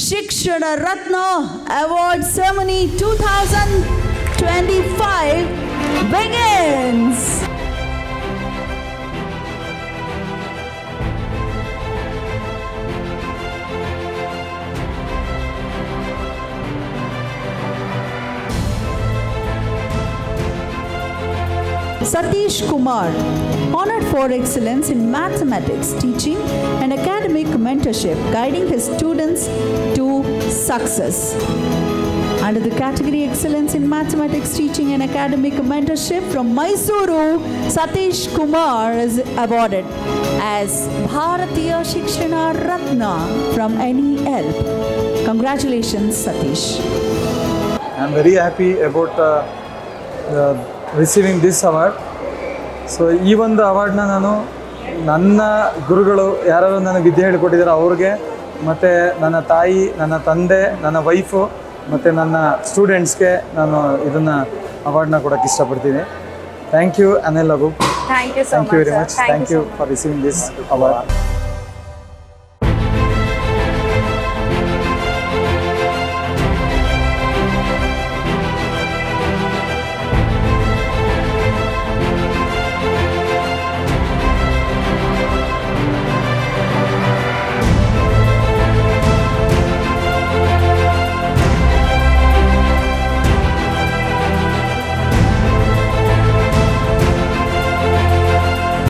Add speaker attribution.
Speaker 1: Shikshana Ratna Award Ceremony 2025 begins. Satish Kumar, honored for excellence in mathematics teaching and academic mentorship, guiding his students to success. Under the category Excellence in Mathematics Teaching and Academic Mentorship from Mysuru, Satish Kumar is awarded as Bharatiya Shikshana Ratna from NEL. Congratulations, Satish.
Speaker 2: I am very happy about receiving this award. So ಈ ಒಂದು ಅವಾರ್ಡ್ನ ನಾನು ನನ್ನ ಗುರುಗಳು ಯಾರು ನನಗೆ ವಿದ್ಯೆ ಹೇಳಿಕೊಟ್ಟಿದ್ದಾರೆ ಅವ್ರಿಗೆ, ಮತ್ತು ನನ್ನ ತಾಯಿ, ನನ್ನ ತಂದೆ, ನನ್ನ ವೈಫು ಮತ್ತು ನನ್ನ ಸ್ಟೂಡೆಂಟ್ಸ್ಗೆ ನಾನು ಇದನ್ನು ಅವಾರ್ಡ್ನ ಕೊಡೋಕ್ಕೆ ಇಷ್ಟಪಡ್ತೀನಿ. Thank you Anil Abu.
Speaker 3: Thank you so much.
Speaker 2: Thank you very much. Thank you for receiving this award.